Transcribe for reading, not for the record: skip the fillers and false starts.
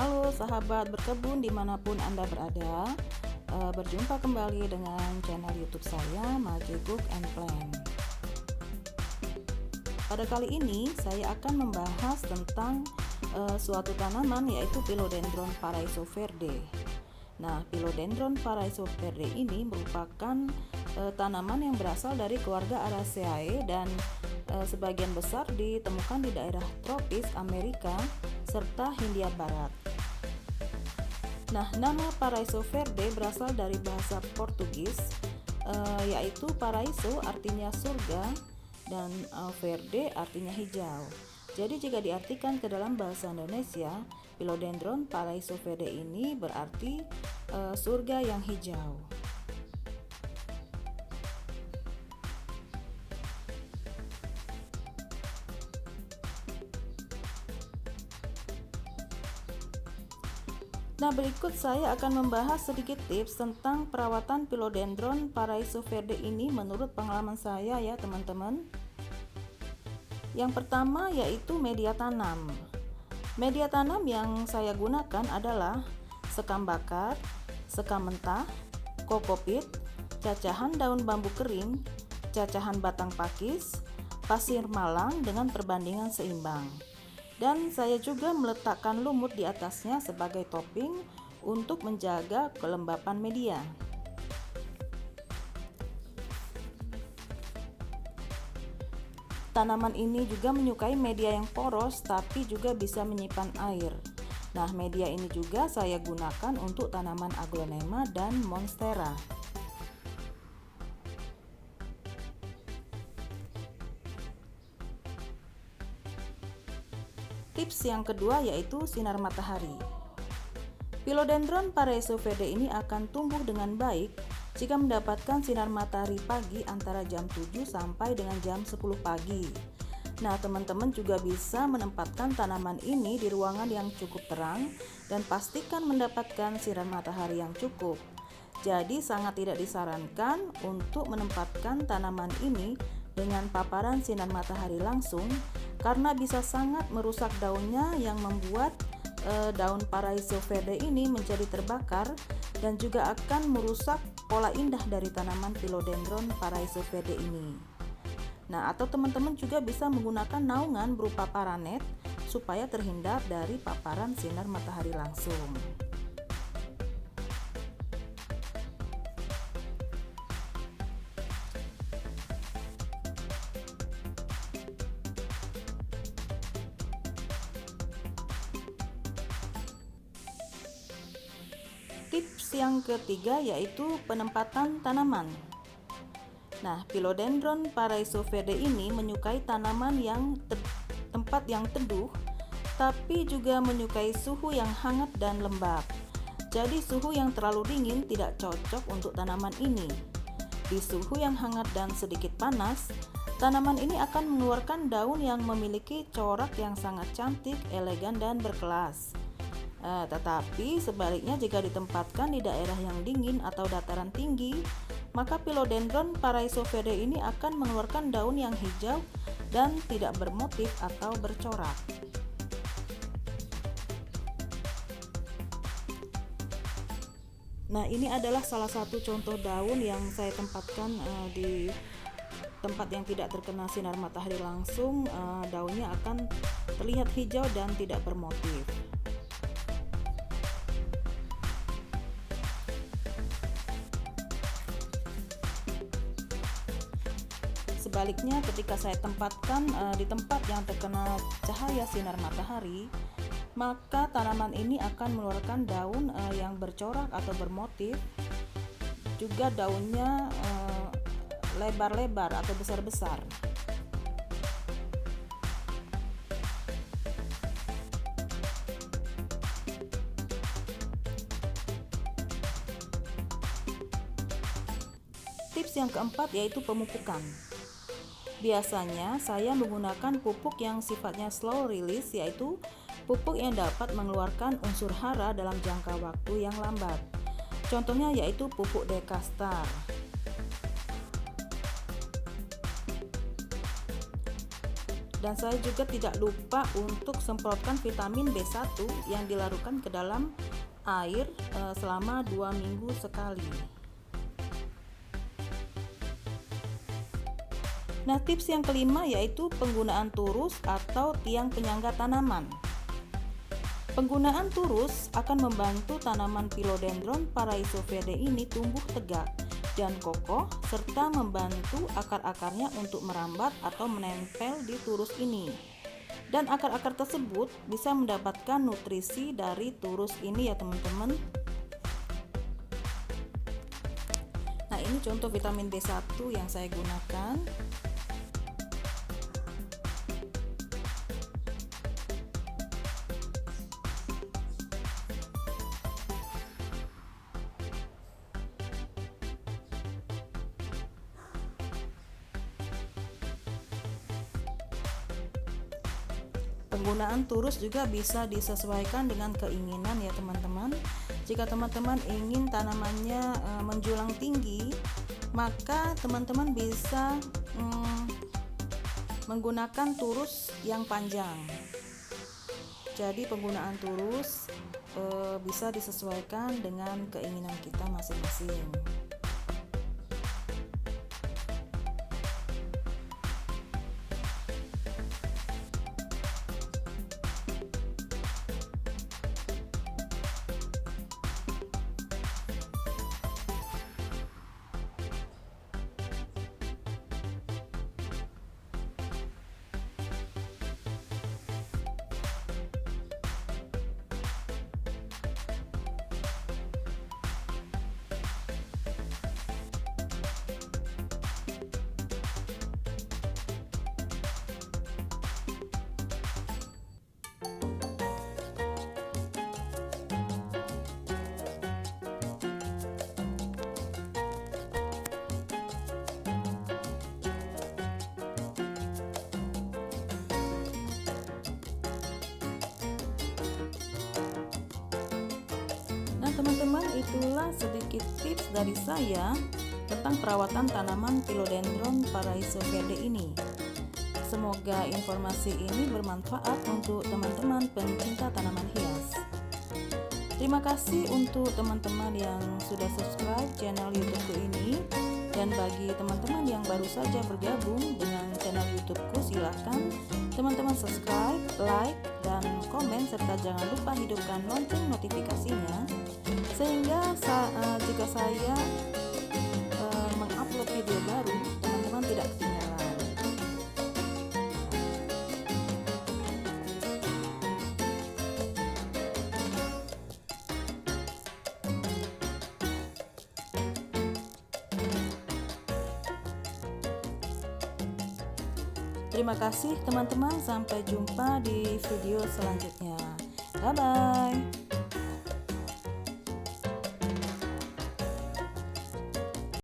Halo sahabat berkebun dimanapun Anda berada. Berjumpa kembali dengan channel YouTube saya, Magic Cook and Plant. Pada kali ini saya akan membahas tentang suatu tanaman, yaitu Philodendron Paraiso Verde. Nah, Philodendron Paraiso Verde ini merupakan tanaman yang berasal dari keluarga Araceae dan sebagian besar ditemukan di daerah tropis Amerika serta Hindia Barat. Nah, nama Paraiso Verde berasal dari bahasa Portugis, yaitu Paraiso artinya surga dan verde artinya hijau. Jadi jika diartikan ke dalam bahasa Indonesia, Philodendron Paraiso Verde ini berarti surga yang hijau. Nah, berikut saya akan membahas sedikit tips tentang perawatan Philodendron Paraiso Verde ini menurut pengalaman saya ya teman-teman. Yang pertama yaitu media tanam. Media tanam yang saya gunakan adalah sekam bakar, sekam mentah, kokopit, cacahan daun bambu kering, cacahan batang pakis, pasir malang dengan perbandingan seimbang. Dan saya juga meletakkan lumut di atasnya sebagai topping untuk menjaga kelembapan media. Tanaman ini juga menyukai media yang poros tapi juga bisa menyimpan air. Nah, media ini juga saya gunakan untuk tanaman aglonema dan monstera. Tips yang kedua yaitu sinar matahari. Philodendron Paraiso Verde ini akan tumbuh dengan baik jika mendapatkan sinar matahari pagi antara jam 7 sampai dengan jam 10 pagi. Nah, teman-teman juga bisa menempatkan tanaman ini di ruangan yang cukup terang dan pastikan mendapatkan sinar matahari yang cukup. Jadi sangat tidak disarankan untuk menempatkan tanaman ini dengan paparan sinar matahari langsung karena bisa sangat merusak daunnya yang membuat daun Paraiso Verde ini menjadi terbakar dan juga akan merusak pola indah dari tanaman Philodendron Paraiso Verde ini. Nah, atau teman-teman juga bisa menggunakan naungan berupa paranet supaya terhindar dari paparan sinar matahari langsung. Tips yang ketiga yaitu penempatan tanaman. Nah, Philodendron Paraiso Verde ini menyukai tanaman yang tempat yang teduh, tapi juga menyukai suhu yang hangat dan lembab. Jadi suhu yang terlalu dingin tidak cocok untuk tanaman ini. Di suhu yang hangat dan sedikit panas, tanaman ini akan mengeluarkan daun yang memiliki corak yang sangat cantik, elegan, dan berkelas. Tetapi sebaliknya jika ditempatkan di daerah yang dingin atau dataran tinggi, maka Philodendron Paraiso Verde ini akan mengeluarkan daun yang hijau dan tidak bermotif atau bercorak. Nah, ini adalah salah satu contoh daun yang saya tempatkan di tempat yang tidak terkena sinar matahari langsung. Daunnya akan terlihat hijau dan tidak bermotif. Sebaliknya, ketika saya tempatkan di tempat yang terkena cahaya sinar matahari, maka tanaman ini akan mengeluarkan daun yang bercorak atau bermotif. Juga daunnya lebar-lebar atau besar-besar. Tips yang keempat yaitu pemupukan. Biasanya saya menggunakan pupuk yang sifatnya slow release, yaitu pupuk yang dapat mengeluarkan unsur hara dalam jangka waktu yang lambat. Contohnya yaitu pupuk Dekastar. Dan saya juga tidak lupa untuk semprotkan vitamin B1 yang dilarutkan ke dalam air selama 2 minggu sekali. Nah, tips yang kelima yaitu penggunaan turus atau tiang penyangga tanaman. Penggunaan turus akan membantu tanaman Philodendron Paraisovedae ini tumbuh tegak dan kokoh, serta membantu akar-akarnya untuk merambat atau menempel di turus ini. Dan akar-akar tersebut bisa mendapatkan nutrisi dari turus ini ya teman-teman. Nah, ini contoh vitamin B1 yang saya gunakan. Penggunaan turus juga bisa disesuaikan dengan keinginan ya teman-teman. Jika teman-teman ingin tanamannya menjulang tinggi, maka teman-teman bisa menggunakan turus yang panjang. Jadi penggunaan turus bisa disesuaikan dengan keinginan kita masing-masing. Teman-teman, itulah sedikit tips dari saya tentang perawatan tanaman Philodendron Paraisovedae ini. Semoga informasi ini bermanfaat untuk teman-teman pencinta tanaman hias. Terima kasih untuk teman-teman yang sudah subscribe channel YouTubeku ini, dan bagi teman-teman yang baru saja bergabung dengan channel YouTubeku, silahkan teman-teman subscribe, like, dan komen, serta jangan lupa hidupkan lonceng notifikasinya sehingga jika saya mengupload video baru, teman-teman tidak ketinggalan. Terima kasih teman-teman, sampai jumpa di video selanjutnya. Bye bye.